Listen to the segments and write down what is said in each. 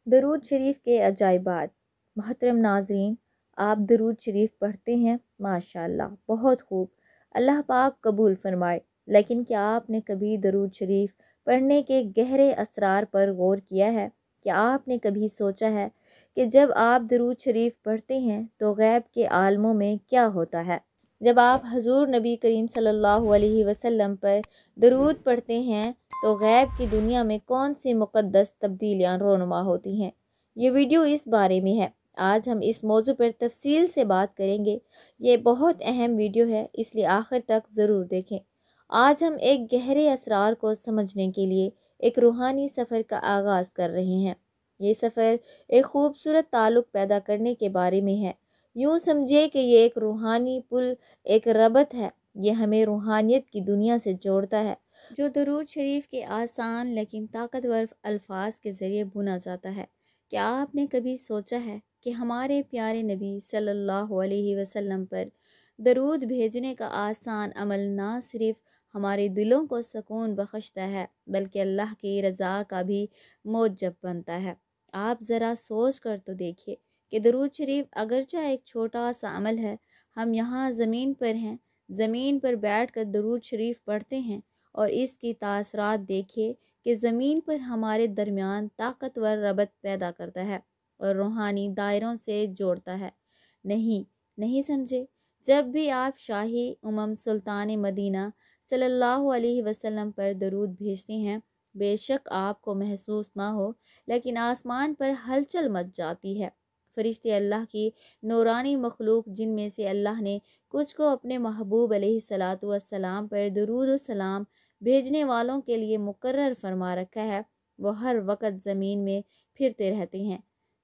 درود شریف کے عجائبات۔ محترم ناظرین، آپ درود شریف پڑھتے ہیں؟ ماشاءاللہ، بہت خوب، اللہ پاک قبول فرمائے۔ لیکن کیا آپ نے کبھی درود شریف پڑھنے کے گہرے اسرار پر غور کیا ہے؟ کیا آپ نے کبھی سوچا ہے کہ جب آپ درود شریف پڑھتے ہیں تو غیب کے عالموں میں کیا ہوتا ہے؟ جب آپ حضور نبی کریم صلی اللہ علیہ وسلم پر درود پڑھتے ہیں تو غیب کی دنیا میں کون سی مقدس تبدیلیاں رونما ہوتی ہیں؟ یہ ویڈیو اس بارے میں ہے۔ آج ہم اس موضوع پر تفصیل سے بات کریں گے۔ یہ بہت اہم ویڈیو ہے، اس لیے آخر تک ضرور دیکھیں۔ آج ہم ایک گہرے اسرار کو سمجھنے کے لیے ایک روحانی سفر کا آغاز کر رہے ہیں۔ یہ سفر ایک خوبصورت تعلق پیدا کرنے کے بارے میں ہے۔ یوں سمجھے کہ یہ ایک روحانی پل، ایک ربط ہے۔ یہ ہمیں روحانیت کی دنیا سے جوڑتا ہے، جو درود شریف کے آسان لیکن طاقتور الفاظ کے ذریعے بنا جاتا ہے۔ کیا آپ نے کبھی سوچا ہے کہ ہمارے پیارے نبی صلی اللہ علیہ وسلم پر درود بھیجنے کا آسان عمل نہ صرف ہمارے دلوں کو سکون بخشتا ہے بلکہ اللہ کی رضا کا بھی موجب بنتا ہے؟ آپ ذرا سوچ کر تو دیکھیے کہ درود شریف اگرچہ ایک چھوٹا سا عمل ہے، ہم یہاں زمین پر ہیں، زمین پر بیٹھ کر درود شریف پڑھتے ہیں اور اس کی تاثرات دیکھیے کہ زمین پر ہمارے درمیان طاقتور ربط پیدا کرتا ہے اور روحانی دائروں سے جوڑتا ہے۔ نہیں سمجھے؟ جب بھی آپ شاہی سلطان مدینہ صلی اللہ علیہ وسلم پر درود بھیجتے ہیں، بے شک آپ کو محسوس نہ ہو لیکن آسمان پر ہلچل مچ جاتی ہے۔ فرشتے، اللہ کی نورانی مخلوق جن میں سے اللہ نے کچھ کو اپنے محبوب علیہ الصلاۃ والسلام پر درود و سلام بھیجنے والوں کے لیے مقرر فرما رکھا ہے، وہ ہر وقت زمین میں پھرتے رہتے ہیں۔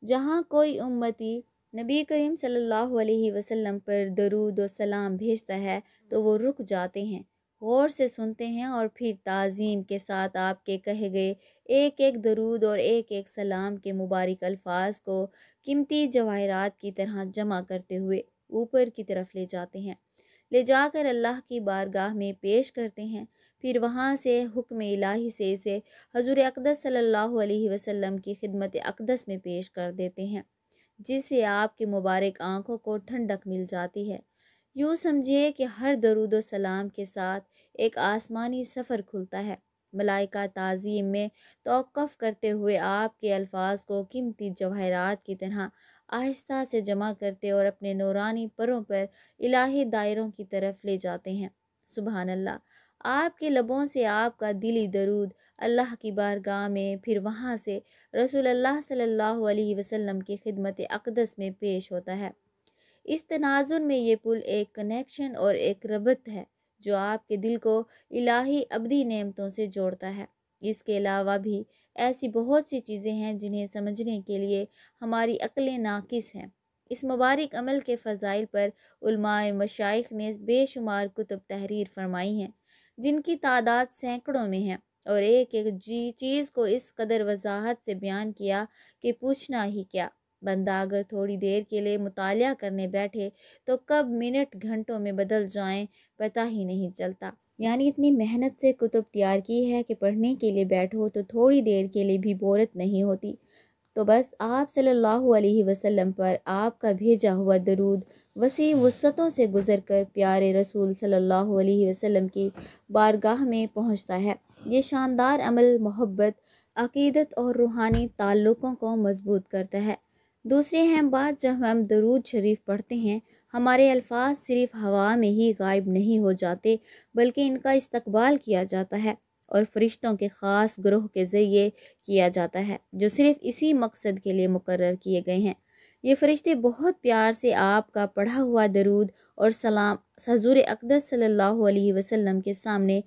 جہاں کوئی امتی نبی کریم صلی اللہ علیہ وسلم پر درود و سلام بھیجتا ہے تو وہ رک جاتے ہیں، غور سے سنتے ہیں اور پھر تعظیم کے ساتھ آپ کے کہے گئے ایک ایک درود اور ایک ایک سلام کے مبارک الفاظ کو قیمتی جواہرات کی طرح جمع کرتے ہوئے اوپر کی طرف لے جاتے ہیں، لے جا کر اللہ کی بارگاہ میں پیش کرتے ہیں۔ پھر وہاں سے حکم الہی سے اسے حضور اقدس صلی اللہ علیہ وسلم کی خدمت اقدس میں پیش کر دیتے ہیں، جس سے آپ کی مبارک آنکھوں کو ٹھنڈک مل جاتی ہے۔ یوں سمجھیے کہ ہر درود و سلام کے ساتھ ایک آسمانی سفر کھلتا ہے۔ ملائکہ تعظیم میں توقف کرتے ہوئے آپ کے الفاظ کو قیمتی جواہرات کی طرح آہستہ سے جمع کرتے اور اپنے نورانی پروں پر الہی دائروں کی طرف لے جاتے ہیں۔ سبحان اللہ! آپ کے لبوں سے آپ کا دلی درود اللہ کی بارگاہ میں، پھر وہاں سے رسول اللہ صلی اللہ علیہ وسلم کی خدمت اقدس میں پیش ہوتا ہے۔ اس تناظر میں یہ پل ایک کنیکشن اور ایک ربط ہے جو آپ کے دل کو الہی ابدی نعمتوں سے جوڑتا ہے۔ اس کے علاوہ بھی ایسی بہت سی چیزیں ہیں جنہیں سمجھنے کے لیے ہماری عقلیں ناقص ہیں۔ اس مبارک عمل کے فضائل پر علماء مشائخ نے بے شمار کتب تحریر فرمائی ہیں، جن کی تعداد سینکڑوں میں ہے، اور ایک ایک چیز کو اس قدر وضاحت سے بیان کیا کہ پوچھنا ہی کیا۔ بندہ اگر تھوڑی دیر کے لیے مطالعہ کرنے بیٹھے تو کب منٹ گھنٹوں میں بدل جائیں پتہ ہی نہیں چلتا۔ یعنی اتنی محنت سے کتب تیار کی ہے کہ پڑھنے کے لیے بیٹھو تو تھوڑی دیر کے لیے بھی بورت نہیں ہوتی۔ تو بس آپ صلی اللہ علیہ وسلم پر آپ کا بھیجا ہوا درود وسیع وسعتوں سے گزر کر پیارے رسول صلی اللہ علیہ وسلم کی بارگاہ میں پہنچتا ہے۔ یہ شاندار عمل محبت، عقیدت اور روحانی تعلقوں کو مضبوط کرتا ہے۔ دوسری اہم بات، جب ہم درود شریف پڑھتے ہیں، ہمارے الفاظ صرف ہوا میں ہی غائب نہیں ہو جاتے بلکہ ان کا استقبال کیا جاتا ہے اور فرشتوں کے خاص گروہ کے ذریعے کیا جاتا ہے جو صرف اسی مقصد کے لیے مقرر کیے گئے ہیں۔ یہ فرشتے بہت پیار سے آپ کا پڑھا ہوا درود اور سلام حضور اقدس صلی اللہ علیہ وسلم کے سامنے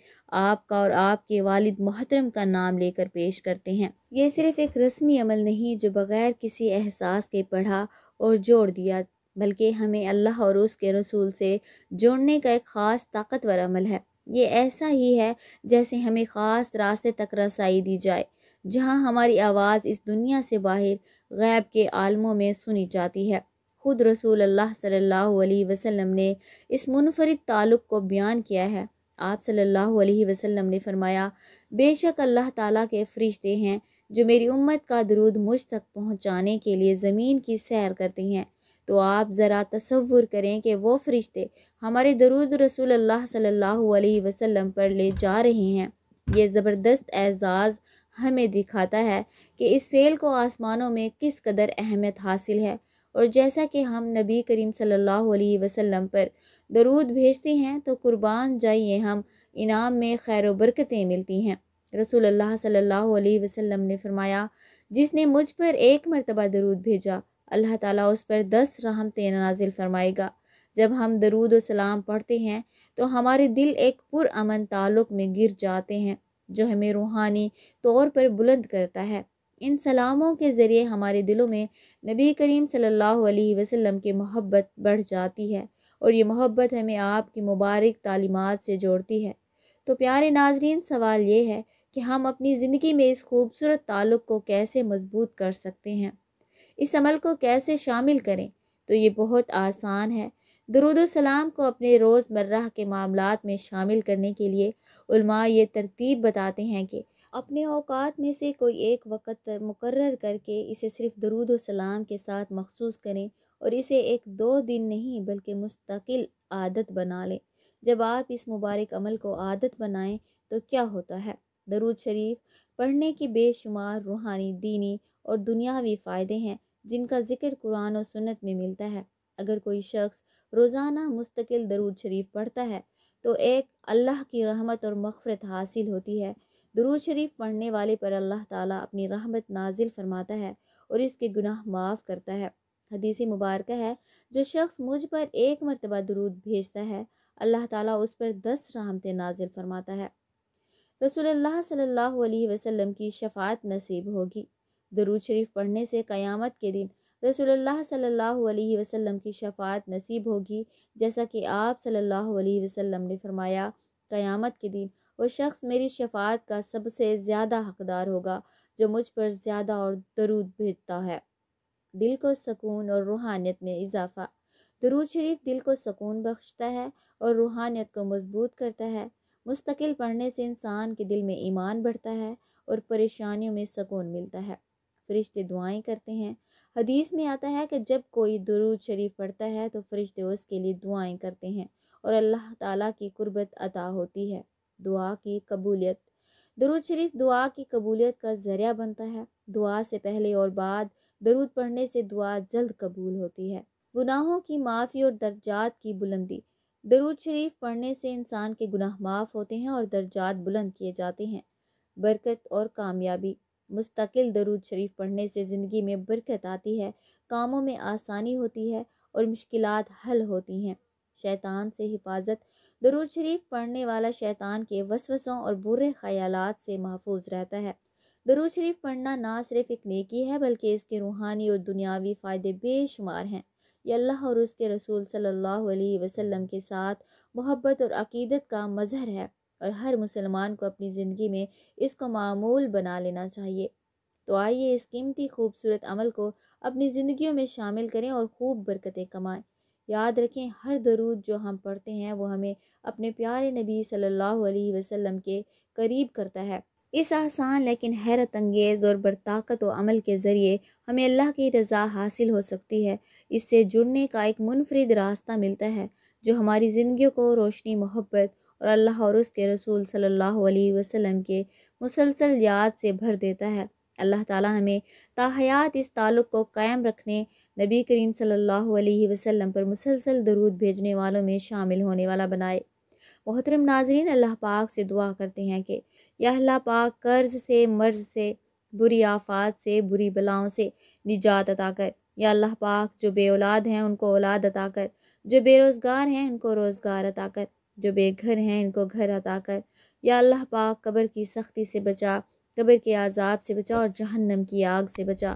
آپ کا اور آپ کے والد محترم کا نام لے کر پیش کرتے ہیں۔ یہ صرف ایک رسمی عمل نہیں جو بغیر کسی احساس کے پڑھا اور جوڑ دیا، بلکہ ہمیں اللہ اور اس کے رسول سے جوڑنے کا ایک خاص طاقتور عمل ہے۔ یہ ایسا ہی ہے جیسے ہمیں خاص راستے تک رسائی دی جائے، جہاں ہماری آواز اس دنیا سے باہر غیب کے عالموں میں سنی جاتی ہے۔ خود رسول اللہ صلی اللہ علیہ وسلم نے اس منفرد تعلق کو بیان کیا ہے۔ آپ صلی اللہ علیہ وسلم نے فرمایا، بے شک اللہ تعالیٰ کے فرشتے ہیں جو میری امت کا درود مجھ تک پہنچانے کے لیے زمین کی سیر کرتے ہیں، تو آپ ذرا تصور کریں کہ وہ فرشتے ہمارے درود رسول اللہ صلی اللہ علیہ وسلم پر لے جا رہے ہیں۔ یہ زبردست اعزاز ہمیں دکھاتا ہے کہ اس فعل کو آسمانوں میں کس قدر اہمیت حاصل ہے، اور جیسا کہ ہم نبی کریم صلی اللہ علیہ وسلم پر درود بھیجتے ہیں تو قربان جائیے ہم انعام میں خیر و برکتیں ملتی ہیں۔ رسول اللہ صلی اللہ علیہ وسلم نے فرمایا، جس نے مجھ پر ایک مرتبہ درود بھیجا، اللہ تعالیٰ اس پر 10 رحمتیں نازل فرمائے گا۔ جب ہم درود و سلام پڑھتے ہیں تو ہمارے دل ایک پرامن تعلق میں گر جاتے ہیں جو ہمیں روحانی طور پر بلند کرتا ہے۔ ان سلاموں کے ذریعے ہمارے دلوں میں نبی کریم صلی اللہ علیہ وسلم کی محبت بڑھ جاتی ہے، اور یہ محبت ہمیں آپ کی مبارک تعلیمات سے جوڑتی ہے۔ تو پیارے ناظرین، سوال یہ ہے کہ ہم اپنی زندگی میں اس خوبصورت تعلق کو کیسے مضبوط کر سکتے ہیں، اس عمل کو کیسے شامل کریں؟ تو یہ بہت آسان ہے۔ درود و سلام کو اپنے روزمرہ کے معاملات میں شامل کرنے کے لیے علماء یہ ترتیب بتاتے ہیں کہ اپنے اوقات میں سے کوئی ایک وقت مقرر کر کے اسے صرف درود و سلام کے ساتھ مخصوص کریں، اور اسے 1-2 دن نہیں بلکہ مستقل عادت بنا لیں۔ جب آپ اس مبارک عمل کو عادت بنائیں تو کیا ہوتا ہے؟ درود شریف پڑھنے کے بے شمار روحانی، دینی اور دنیاوی فائدے ہیں جن کا ذکر قرآن و سنت میں ملتا ہے۔ اگر کوئی شخص روزانہ مستقل درود شریف پڑھتا ہے تو ایک اللہ کی رحمت اور مغفرت حاصل ہوتی ہے۔ درود شریف پڑھنے والے پر اللہ تعالیٰ اپنی رحمت نازل فرماتا ہے اور اس کے گناہ معاف کرتا ہے۔ حدیث مبارکہ ہے، جو شخص مجھ پر ایک مرتبہ درود بھیجتا ہے، اللہ تعالیٰ اس پر 10 رحمتیں نازل فرماتا ہے۔ رسول اللہ صلی اللہ علیہ وسلم کی شفاعت نصیب ہوگی۔ درود شریف پڑھنے سے قیامت کے دن رسول اللہ صلی اللہ علیہ وسلم کی شفاعت نصیب ہوگی، جیسا کہ آپ صلی اللہ علیہ وسلم نے فرمایا، قیامت کے دن وہ شخص میری شفاعت کا سب سے زیادہ حقدار ہوگا جو مجھ پر زیادہ اور درود بھیجتا ہے۔ دل کو سکون اور روحانیت میں اضافہ۔ درود شریف دل کو سکون بخشتا ہے اور روحانیت کو مضبوط کرتا ہے۔ مستقل پڑھنے سے انسان کے دل میں ایمان بڑھتا ہے اور پریشانیوں میں سکون ملتا ہے۔ فرشتے دعائیں کرتے ہیں۔ حدیث میں آتا ہے کہ جب کوئی درود شریف پڑھتا ہے تو فرشتے اس کے لیے دعائیں کرتے ہیں اور اللہ تعالیٰ کی قربت عطا ہوتی ہے۔ دعا کی قبولیت۔ درود شریف دعا کی قبولیت کا ذریعہ بنتا ہے۔ دعا سے پہلے اور بعد درود پڑھنے سے دعا جلد قبول ہوتی ہے۔ گناہوں کی معافی اور درجات کی بلندی۔ درود شریف پڑھنے سے انسان کے گناہ معاف ہوتے ہیں اور درجات بلند کیے جاتے ہیں۔ برکت اور کامیابی۔ مستقل درود شریف پڑھنے سے زندگی میں برکت آتی ہے، کاموں میں آسانی ہوتی ہے اور مشکلات حل ہوتی ہیں۔ شیطان سے حفاظت۔ درود شریف پڑھنے والا شیطان کے وسوسوں اور برے خیالات سے محفوظ رہتا ہے۔ درود شریف پڑھنا نہ صرف ایک نیکی ہے بلکہ اس کے روحانی اور دنیاوی فائدے بے شمار ہیں۔ یہ اللہ اور اس کے رسول صلی اللہ علیہ وسلم کے ساتھ محبت اور عقیدت کا مظہر ہے، اور ہر مسلمان کو اپنی زندگی میں اس کو معمول بنا لینا چاہیے۔ تو آئیے اس قیمتی خوبصورت عمل کو اپنی زندگیوں میں شامل کریں اور خوب برکتیں کمائیں۔ یاد رکھیں، ہر درود جو ہم پڑھتے ہیں وہ ہمیں اپنے پیارے نبی صلی اللہ علیہ وسلم کے قریب کرتا ہے۔ اس آسان لیکن حیرت انگیز اور برطاقت و عمل کے ذریعے ہمیں اللہ کی رضا حاصل ہو سکتی ہے۔ اس سے جڑنے کا ایک منفرد راستہ ملتا ہے جو ہماری زندگیوں کو روشنی، محبت اور اللہ اور اس کے رسول صلی اللہ علیہ وسلم کے مسلسل یاد سے بھر دیتا ہے۔ اللہ تعالیٰ ہمیں تاحیات اس تعلق کو قائم رکھنے، نبی کریم صلی اللہ علیہ وسلم پر مسلسل درود بھیجنے والوں میں شامل ہونے والا بنائے۔ محترم ناظرین، اللہ پاک سے دعا کرتے ہیں کہ یا اللہ پاک، قرض سے، مرض سے، بری آفات سے، بری بلاؤں سے نجات عطا کر۔ یا اللہ پاک، جو بے اولاد ہیں ان کو اولاد عطا کر، جو بے روزگار ہیں ان کو روزگار عطا کر، جو بے گھر ہیں ان کو گھر عطا کر۔ یا اللہ پاک، قبر کی سختی سے بچا، قبر کے عذاب سے بچا اور جہنم کی آگ سے بچا۔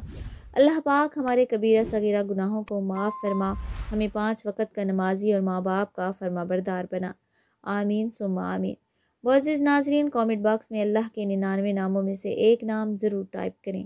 اللہ پاک، ہمارے کبیرہ صغیرہ گناہوں کو معاف فرما، ہمیں 5 وقت کا نمازی اور ماں باپ کا فرما بردار بنا۔ آمین ثم آمین۔ معزز ناظرین، کامنٹ باکس میں اللہ کے 99 ناموں میں سے ایک نام ضرور ٹائپ کریں۔